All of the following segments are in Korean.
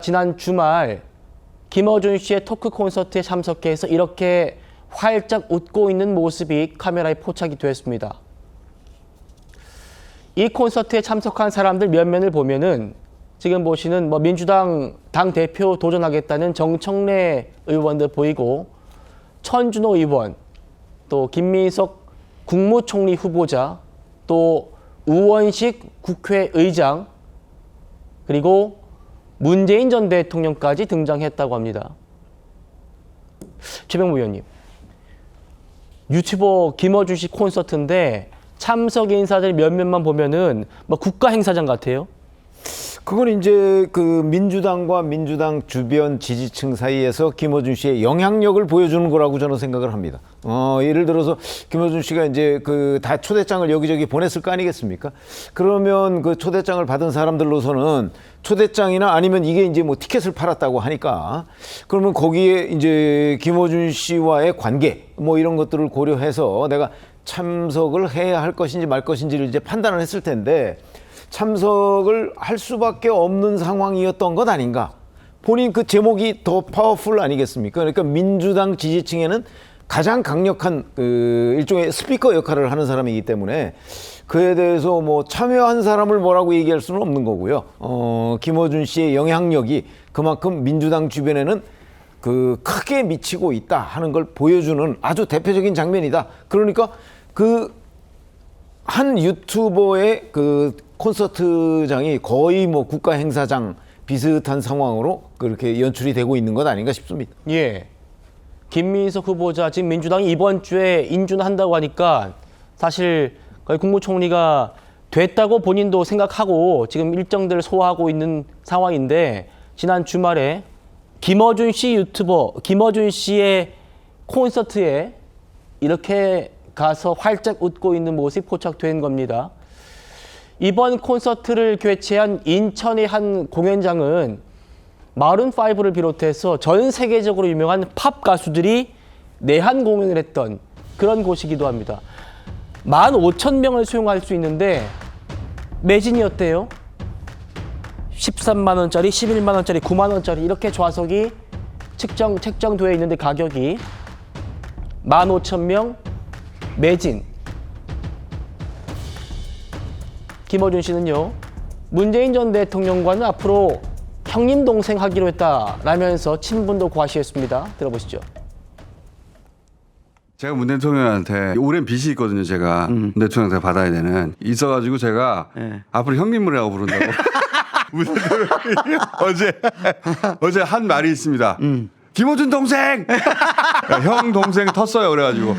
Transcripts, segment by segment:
지난 주말 김어준 씨의 토크 콘서트에 참석해서 이렇게 활짝 웃고 있는 모습이 카메라에 포착이 됐습니다. 이 콘서트에 참석한 사람들 몇 면을 보면은 지금 보시는 민주당 당대표 도전하겠다는 정청래 의원들 보이고, 천준호 의원, 또 김민석 국무총리 후보자, 또 우원식 국회의장, 그리고 문재인 전 대통령까지 등장했다고 합니다. 최병무 의원님, 유튜버 김어준 씨 콘서트인데 참석 인사들 몇몇만 보면은 국가 행사장 같아요. 그건 이제 그 민주당과 민주당 주변 지지층 사이에서 김어준 씨의 영향력을 보여주는 거라고 저는 생각을 합니다. 예를 들어서 김어준 씨가 이제 그 다 초대장을 여기저기 보냈을 거 아니겠습니까? 그러면 그 초대장을 받은 사람들로서는 초대장이나 아니면 이게 이제 뭐 티켓을 팔았다고 하니까, 그러면 거기에 이제 김어준 씨와의 관계 뭐 이런 것들을 고려해서 내가 참석을 해야 할 것인지 말 것인지를 이제 판단을 했을 텐데, 참석을 할 수밖에 없는 상황이었던 것 아닌가. 본인 그 제목이 더 파워풀 아니겠습니까? 그러니까 민주당 지지층에는 가장 강력한 그 일종의 스피커 역할을 하는 사람이기 때문에 그에 대해서 뭐 참여한 사람을 뭐라고 얘기할 수는 없는 거고요. 김어준 씨의 영향력이 그만큼 민주당 주변에는 그 크게 미치고 있다 하는 걸 보여주는 아주 대표적인 장면이다. 그러니까 그 한 유튜버의 그 콘서트장이 거의 뭐 국가 행사장 비슷한 상황으로 그렇게 연출이 되고 있는 것 아닌가 싶습니다. 예. 김민석 후보자, 지금 민주당이 이번 주에 인준한다고 하니까 사실 거의 국무총리가 됐다고 본인도 생각하고 지금 일정들을 소화하고 있는 상황인데, 지난 주말에 김어준 씨 유튜버, 김어준 씨의 콘서트에 이렇게 가서 활짝 웃고 있는 모습이 포착된 겁니다. 이번 콘서트를 개최한 인천의 한 공연장은 마룬5를 비롯해서 전 세계적으로 유명한 팝 가수들이 내한 공연을 했던 그런 곳이기도 합니다. 15,000명을 수용할 수 있는데 매진이 어때요? 13만 원짜리, 11만 원짜리, 9만 원짜리 이렇게 좌석이 책정되어 있는데 가격이 15,000명 매진. 김어준 씨는요, 문재인 전 대통령과는 앞으로 형님 동생 하기로 했다라면서 친분도 과시했습니다. 들어보시죠. 제가 문 대통령한테 오랜 빚이 있거든요. 제가 문 대통령한테 받아야 되는 있어가지고 제가 앞으로 형님이라고 부른다고. 문 대통령이 어제 한 말이 있습니다. 김어준 동생. 형 동생 텄어요. 그래가지고.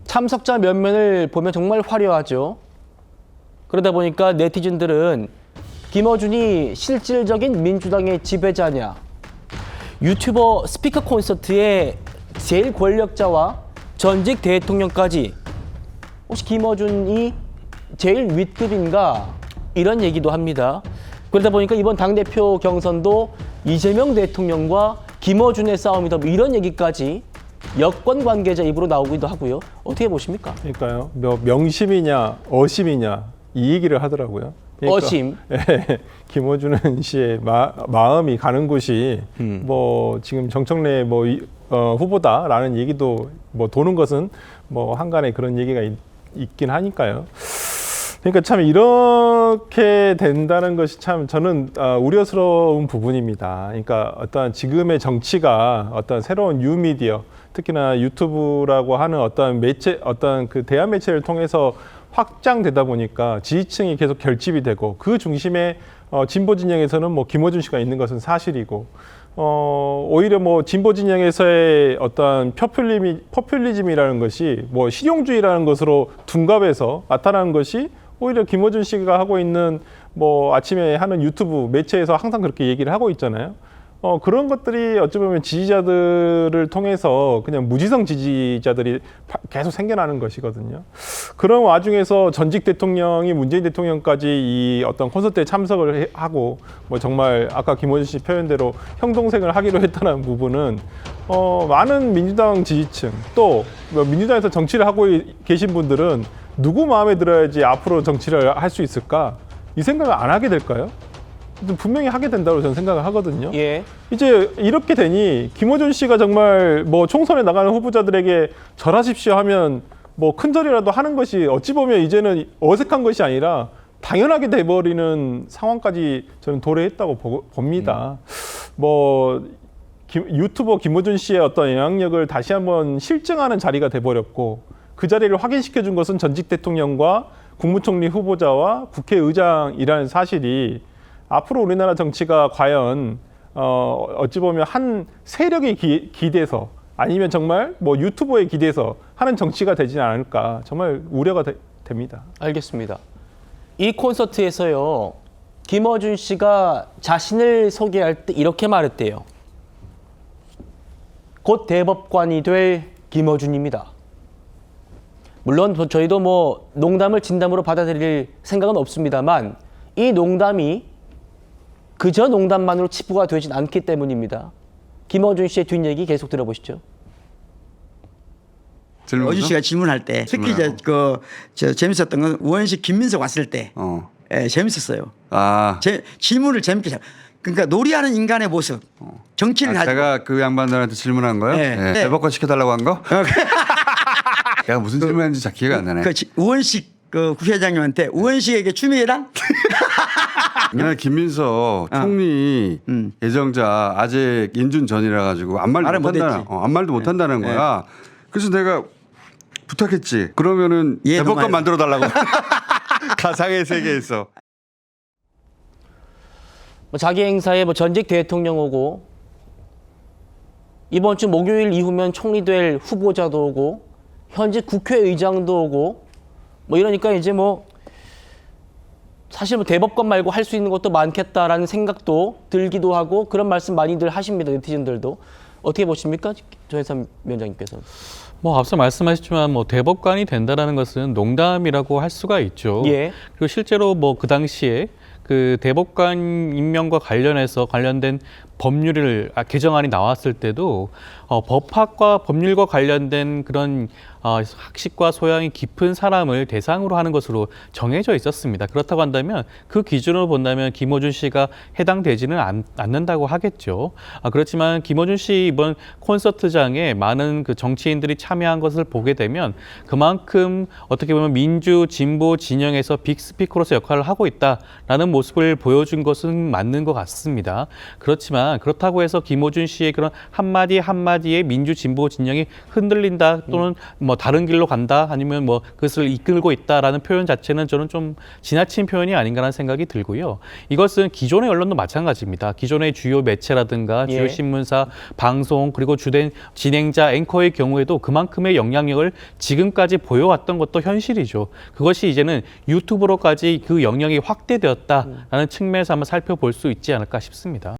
참석자 면면을 보면 정말 화려하죠. 그러다 보니까 네티즌들은 김어준이 실질적인 민주당의 지배자냐, 유튜버 스피커 콘서트에 제일 권력자와 전직 대통령까지 혹시 김어준이 제일 윗급인가, 이런 얘기도 합니다. 그러다 보니까 이번 당대표 경선도 이재명 대통령과 김어준의 싸움이다, 이런 얘기까지 여권 관계자 입으로 나오기도 하고요. 어떻게 보십니까? 그러니까요. 명심이냐 어심이냐 이 얘기를 하더라고요. 그러니까, 어심. 예, 김어준 씨의 마음이 가는 곳이 뭐 지금 정청래 후보다라는 얘기도 뭐 도는 것은 뭐 한간에 그런 얘기가 있긴 하니까요. 그러니까 참 이렇게 된다는 것이 참 저는 우려스러운 부분입니다. 그러니까 어떤 지금의 정치가 어떤 새로운 뉴미디어, 특히나 유튜브라고 하는 어떤 매체, 어떤 그 대한 매체를 통해서 확장되다 보니까 지지층이 계속 결집이 되고, 그 중심에 진보 진영에서는 뭐 김어준 씨가 있는 것은 사실이고, 오히려 뭐 진보 진영에서의 어떤 포퓰리즘이라는 것이 뭐 실용주의라는 것으로 둔갑해서 나타나는 것이 오히려 김어준 씨가 하고 있는 뭐 아침에 하는 유튜브 매체에서 항상 그렇게 얘기를 하고 있잖아요. 그런 것들이 어찌 보면 지지자들을 통해서 그냥 무지성 지지자들이 계속 생겨나는 것이거든요. 그런 와중에서 전직 대통령이 문재인 대통령까지 이 어떤 콘서트에 참석을 하고, 뭐 정말 아까 김어준 씨 표현대로 형 동생을 하기로 했다는 부분은 많은 민주당 지지층, 또 민주당에서 정치를 하고 계신 분들은 누구 마음에 들어야지 앞으로 정치를 할 수 있을까? 이 생각을 안 하게 될까요? 분명히 하게 된다고 저는 생각을 하거든요. 예. 이제 이렇게 되니 김어준 씨가 정말 뭐 총선에 나가는 후보자들에게 절하십시오 하면 뭐 큰절이라도 하는 것이 어찌 보면 이제는 어색한 것이 아니라 당연하게 돼버리는 상황까지 저는 도래했다고 봅니다. 뭐 유튜버 김어준 씨의 어떤 영향력을 다시 한번 실증하는 자리가 돼버렸고 그 자리를 확인시켜 준 것은 전직 대통령과 국무총리 후보자와 국회의장이라는 사실이 앞으로 우리나라 정치가 과연 어찌 보면 한 세력에 기대서 아니면 정말 뭐 유튜버에 기대서 하는 정치가 되지 않을까 정말 우려가 됩니다. 알겠습니다. 이 콘서트에서요, 김어준 씨가 자신을 소개할 때 이렇게 말했대요. 곧 대법관이 될 김어준입니다. 물론 저희도 뭐 농담을 진담으로 받아들일 생각은 없습니다만 이 농담이 그저 농담만으로 치부가 되진 않기 때문입니다. 김어준 씨의 뒷얘기 계속 들어보시죠. 어준 씨가 질문할 때 특히 저 재밌었던 건 우원식 김민석 왔을 때 재밌었어요. 질문을 재밌게 잘. 그러니까 놀이하는 인간의 모습, 정치를 가지고. 제가 그 양반들한테 질문한 거요? 네. 대법관 시켜달라고 한 거? 내가 무슨 질문했는지 잘 기억이 안 나네. 우원식 국회의장님한테 우원식에게 추미애랑 그날 김민석 총리 예정자 아직 인준 전이라 가지고 아무 말도 못한다는 아무 말도 못한다는 거야. 그래서 내가 부탁했지. 그러면은 대법관 만들어 달라고. 가상의 세계에서. 자기 행사에 뭐 전직 대통령 오고 이번 주 목요일 이후면 총리 될 후보자도 오고 현직 국회의장도 오고 뭐 이러니까 이제 뭐 사실 뭐 대법관 말고 할 수 있는 것도 많겠다라는 생각도 들기도 하고 그런 말씀 많이들 하십니다. 네티즌들도. 어떻게 보십니까? 조혜삼 위원장님께서는. 뭐 앞서 말씀하셨지만 뭐 대법관이 된다라는 것은 농담이라고 할 수가 있죠. 예. 그리고 실제로 뭐 그 당시에 그 대법관 임명과 관련된 법률을 개정안이 나왔을 때도 법학과 법률과 관련된 그런 학식과 소양이 깊은 사람을 대상으로 하는 것으로 정해져 있었습니다. 그렇다고 한다면 그 기준으로 본다면 김어준 씨가 해당되지는 않는다고 하겠죠. 그렇지만 김어준 씨 이번 콘서트장에 많은 그 정치인들이 참여한 것을 보게 되면 그만큼 어떻게 보면 민주 진보 진영에서 빅스피커로서 역할을 하고 있다라는 모습을 보여준 것은 맞는 것 같습니다. 그렇지만 그렇다고 해서 김어준 씨의 그런 한마디 한마디에 민주 진보 진영이 흔들린다 또는 뭐 다른 길로 간다 아니면 뭐 그것을 이끌고 있다라는 표현 자체는 저는 좀 지나친 표현이 아닌가라는 생각이 들고요. 이것은 기존의 언론도 마찬가지입니다. 기존의 주요 매체라든가 주요 신문사, 방송 그리고 주된 진행자, 앵커의 경우에도 그만큼의 영향력을 지금까지 보여왔던 것도 현실이죠. 그것이 이제는 유튜브로까지 그 영향이 확대되었다라는 측면에서 한번 살펴볼 수 있지 않을까 싶습니다.